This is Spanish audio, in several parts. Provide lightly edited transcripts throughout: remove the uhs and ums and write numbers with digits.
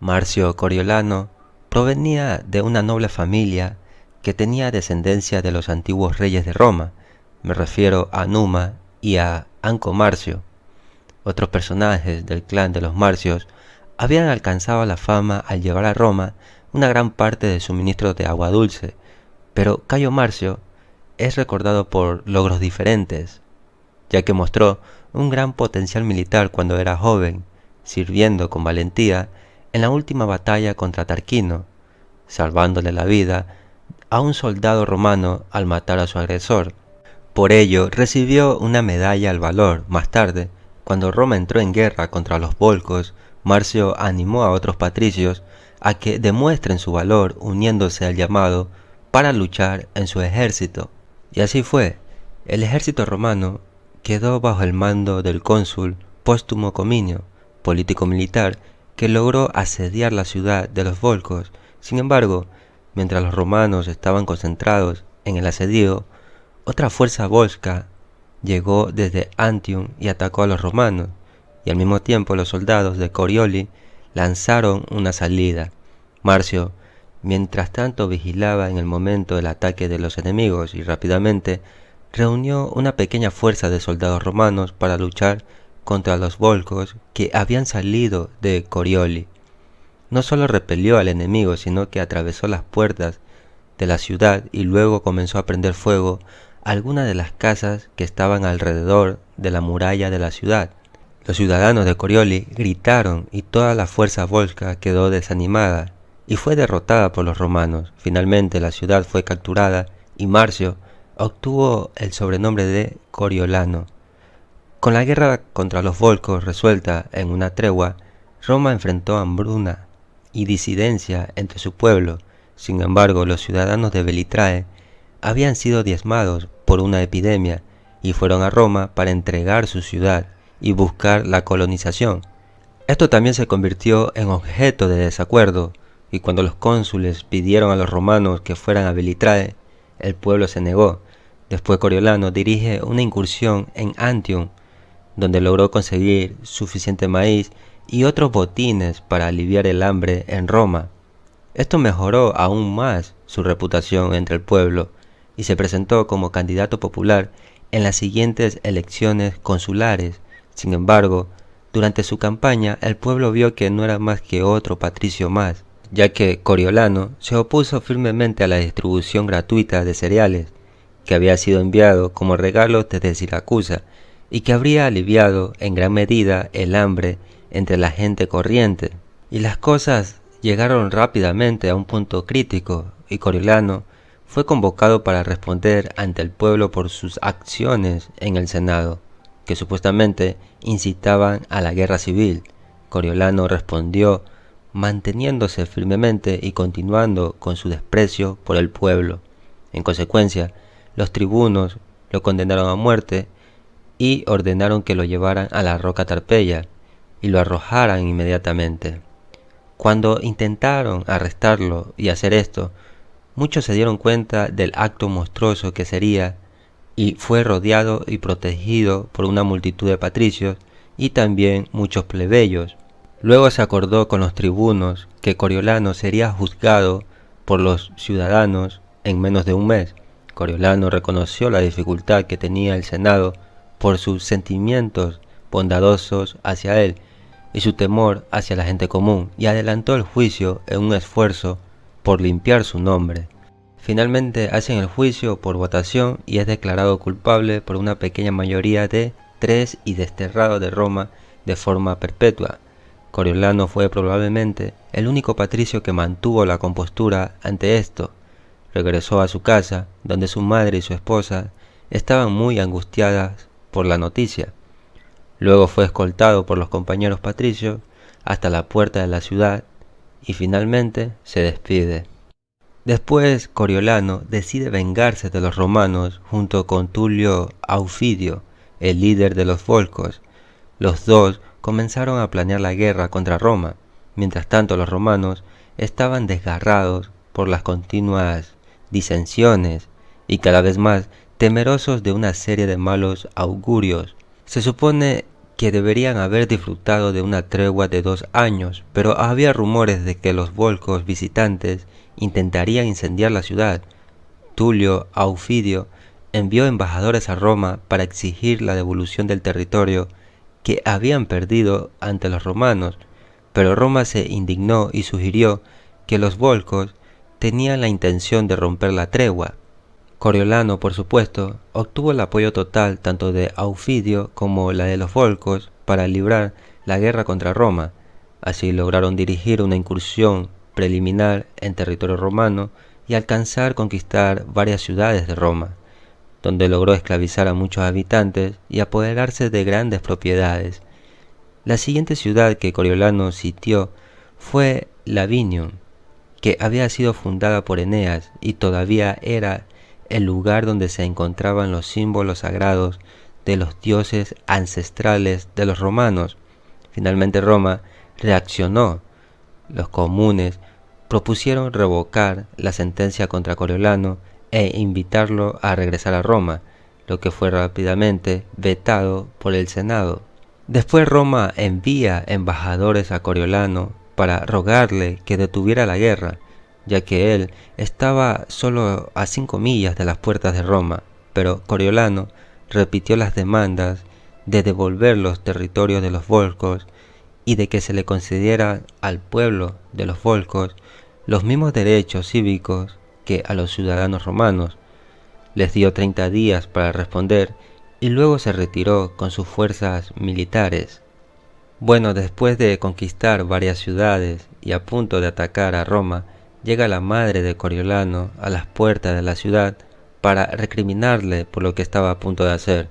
Marcio Coriolano provenía de una noble familia que tenía descendencia de los antiguos reyes de Roma. Me refiero a Numa y a Anco Marcio. Otros personajes del clan de los Marcios habían alcanzado la fama al llevar a Roma una gran parte de suministros de agua dulce, pero Cayo Marcio es recordado por logros diferentes, ya que mostró un gran potencial militar cuando era joven, sirviendo con valentía en la última batalla contra Tarquino, salvándole la vida a un soldado romano al matar a su agresor. Por ello recibió una medalla al valor. Más tarde, cuando Roma entró en guerra contra los volscos, Marcio animó a otros patricios a que demuestren su valor uniéndose al llamado para luchar en su ejército. Y así fue. El ejército romano quedó bajo el mando del cónsul Póstumo Cominio, político militar que logró asediar la ciudad de los volscos. Sin embargo, mientras los romanos estaban concentrados en el asedio, otra fuerza volsca llegó desde Antium y atacó a los romanos, y al mismo tiempo los soldados de Corioli lanzaron una salida. Marcio, mientras tanto, vigilaba en el momento del ataque de los enemigos y rápidamente reunió una pequeña fuerza de soldados romanos para luchar contra los volscos que habían salido de Corioli. No solo repelió al enemigo, sino que atravesó las puertas de la ciudad y luego comenzó a prender fuego a algunas de las casas que estaban alrededor de la muralla de la ciudad. Los ciudadanos de Corioli gritaron y toda la fuerza volsca quedó desanimada y fue derrotada por los romanos. Finalmente la ciudad fue capturada y Marcio obtuvo el sobrenombre de Coriolano. Con la guerra contra los volscos resuelta en una tregua, Roma enfrentó hambruna y disidencia entre su pueblo. Sin embargo, los ciudadanos de Belitrae habían sido diezmados por una epidemia y fueron a Roma para entregar su ciudad y buscar la colonización. Esto también se convirtió en objeto de desacuerdo, y cuando los cónsules pidieron a los romanos que fueran a Belitrae, el pueblo se negó. Después Coriolano dirige una incursión en Antium, donde logró conseguir suficiente maíz y otros botines para aliviar el hambre en Roma. Esto mejoró aún más su reputación entre el pueblo y se presentó como candidato popular en las siguientes elecciones consulares. Sin embargo, durante su campaña el pueblo vio que no era más que otro patricio más, ya que Coriolano se opuso firmemente a la distribución gratuita de cereales que había sido enviado como regalos desde Siracusa y que habría aliviado en gran medida el hambre entre la gente corriente. Y las cosas llegaron rápidamente a un punto crítico y Coriolano fue convocado para responder ante el pueblo por sus acciones en el Senado, que supuestamente incitaban a la guerra civil. Coriolano respondió manteniéndose firmemente y continuando con su desprecio por el pueblo. En consecuencia, los tribunos lo condenaron a muerte y ordenaron que lo llevaran a la roca Tarpeya y lo arrojaran inmediatamente. Cuando intentaron arrestarlo y hacer esto, muchos se dieron cuenta del acto monstruoso que sería y fue rodeado y protegido por una multitud de patricios y también muchos plebeyos. Luego se acordó con los tribunos que Coriolano sería juzgado por los ciudadanos en menos de un mes. Coriolano reconoció la dificultad que tenía el Senado por sus sentimientos bondadosos hacia él y su temor hacia la gente común, y adelantó el juicio en un esfuerzo por limpiar su nombre. Finalmente hacen el juicio por votación y es declarado culpable por una pequeña mayoría de 3 y desterrado de Roma de forma perpetua. Coriolano fue probablemente el único patricio que mantuvo la compostura ante esto. Regresó a su casa, donde su madre y su esposa estaban muy angustiadas por la noticia. Luego fue escoltado por los compañeros patricios hasta la puerta de la ciudad y finalmente se despide. Después Coriolano decide vengarse de los romanos junto con Tulio Aufidio, el líder de los volscos. Los dos comenzaron a planear la guerra contra Roma. Mientras tanto, los romanos estaban desgarrados por las continuas disensiones y cada vez más temerosos de una serie de malos augurios. Se supone que deberían haber disfrutado de una tregua de 2 años, pero había rumores de que los volscos visitantes intentarían incendiar la ciudad. Tulio Aufidio envió embajadores a Roma para exigir la devolución del territorio que habían perdido ante los romanos, pero Roma se indignó y sugirió que los volscos tenían la intención de romper la tregua. Coriolano, por supuesto, obtuvo el apoyo total tanto de Aufidio como la de los volscos para librar la guerra contra Roma. Así lograron dirigir una incursión preliminar en territorio romano y alcanzar conquistar varias ciudades de Roma, donde logró esclavizar a muchos habitantes y apoderarse de grandes propiedades. La siguiente ciudad que Coriolano sitió fue Lavinium, que había sido fundada por Eneas y todavía era el lugar donde se encontraban los símbolos sagrados de los dioses ancestrales de los romanos. Finalmente Roma reaccionó. Los comunes propusieron revocar la sentencia contra Coriolano e invitarlo a regresar a Roma, lo que fue rápidamente vetado por el Senado. Después Roma envía embajadores a Coriolano para rogarle que detuviera la guerra, ya que él estaba solo a 5 millas de las puertas de Roma, pero Coriolano repitió las demandas de devolver los territorios de los volscos y de que se le concediera al pueblo de los volscos los mismos derechos cívicos que a los ciudadanos romanos. Les dio 30 días para responder y luego se retiró con sus fuerzas militares. Bueno, después de conquistar varias ciudades y a punto de atacar a Roma, llega la madre de Coriolano a las puertas de la ciudad para recriminarle por lo que estaba a punto de hacer.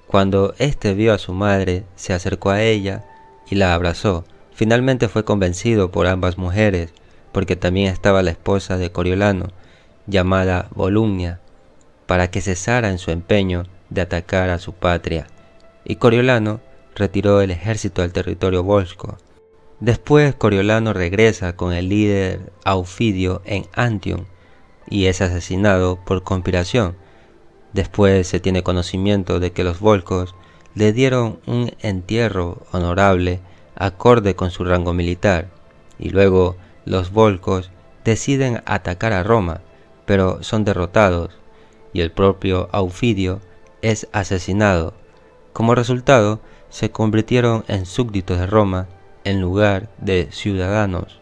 Cuando éste vio a su madre, se acercó a ella y la abrazó. Finalmente fue convencido por ambas mujeres, porque también estaba la esposa de Coriolano, llamada Volumnia, para que cesara en su empeño de atacar a su patria, y Coriolano retiró el ejército del territorio volsco. Después Coriolano regresa con el líder Aufidio en Antium y es asesinado por conspiración. Después se tiene conocimiento de que los volscos le dieron un entierro honorable acorde con su rango militar, y luego los volscos deciden atacar a Roma, pero son derrotados, y el propio Aufidio es asesinado. Como resultado, se convirtieron en súbditos de Roma en lugar de ciudadanos.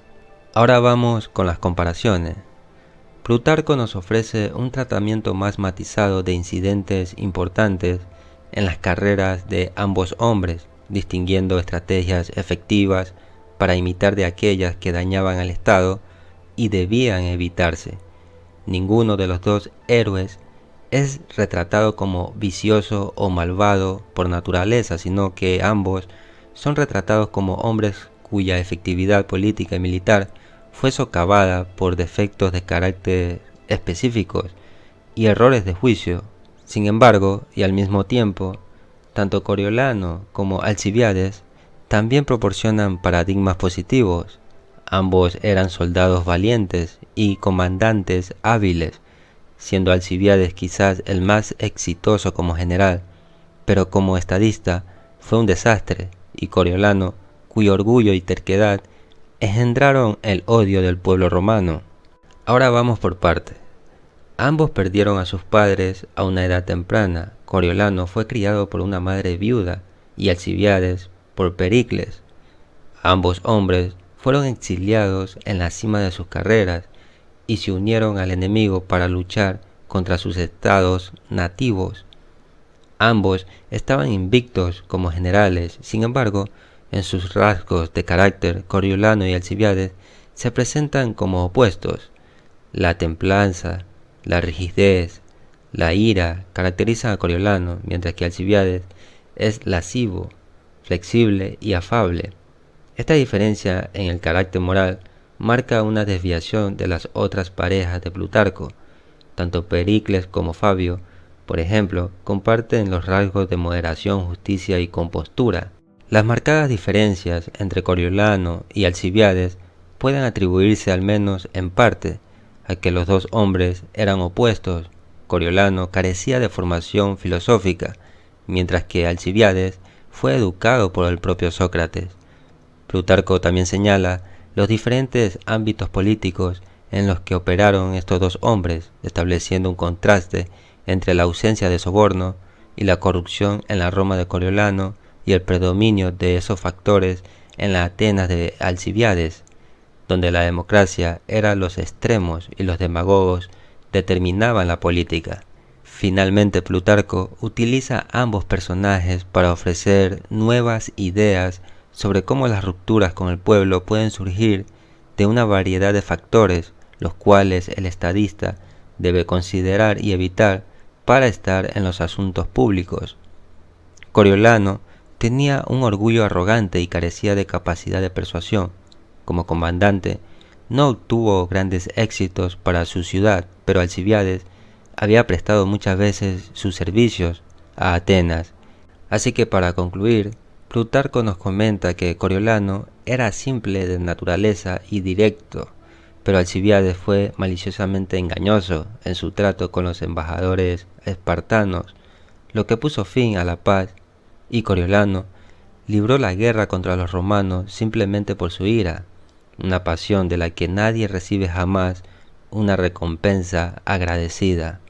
Ahora vamos con las comparaciones. Plutarco nos ofrece un tratamiento más matizado de incidentes importantes en las carreras de ambos hombres, distinguiendo estrategias efectivas para imitar de aquellas que dañaban al Estado y debían evitarse. Ninguno de los dos héroes es retratado como vicioso o malvado por naturaleza, sino que ambos son retratados como hombres cuya efectividad política y militar fue socavada por defectos de carácter específicos y errores de juicio. Sin embargo, y al mismo tiempo, tanto Coriolano como Alcibíades también proporcionan paradigmas positivos. Ambos eran soldados valientes y comandantes hábiles, siendo Alcibíades quizás el más exitoso como general, pero como estadista fue un desastre, y Coriolano, cuyo orgullo y terquedad engendraron el odio del pueblo romano. Ahora vamos por partes. Ambos perdieron a sus padres a una edad temprana. Coriolano fue criado por una madre viuda y Alcibíades por Pericles. Ambos hombres fueron exiliados en la cima de sus carreras y se unieron al enemigo para luchar contra sus estados nativos. Ambos estaban invictos como generales, sin embargo, en sus rasgos de carácter, Coriolano y Alcibíades se presentan como opuestos. La templanza, la rigidez, la ira caracterizan a Coriolano, mientras que Alcibíades es lascivo, flexible y afable. Esta diferencia en el carácter moral marca una desviación de las otras parejas de Plutarco. Tanto Pericles como Fabio, por ejemplo, comparten los rasgos de moderación, justicia y compostura. Las marcadas diferencias entre Coriolano y Alcibíades pueden atribuirse al menos en parte a que los dos hombres eran opuestos. Coriolano carecía de formación filosófica, mientras que Alcibíades fue educado por el propio Sócrates. Plutarco también señala los diferentes ámbitos políticos en los que operaron estos dos hombres, estableciendo un contraste entre la ausencia de soborno y la corrupción en la Roma de Coriolano y el predominio de esos factores en la Atenas de Alcibíades, donde la democracia era los extremos y los demagogos determinaban la política. Finalmente, Plutarco utiliza ambos personajes para ofrecer nuevas ideas sobre cómo las rupturas con el pueblo pueden surgir de una variedad de factores, los cuales el estadista debe considerar y evitar para estar en los asuntos públicos. Coriolano tenía un orgullo arrogante y carecía de capacidad de persuasión. Como comandante, no obtuvo grandes éxitos para su ciudad, pero Alcibíades había prestado muchas veces sus servicios a Atenas. Así que para concluir, Plutarco nos comenta que Coriolano era simple de naturaleza y directo, pero Alcibíades fue maliciosamente engañoso en su trato con los embajadores espartanos, lo que puso fin a la paz, y Coriolano libró la guerra contra los romanos simplemente por su ira, una pasión de la que nadie recibe jamás una recompensa agradecida.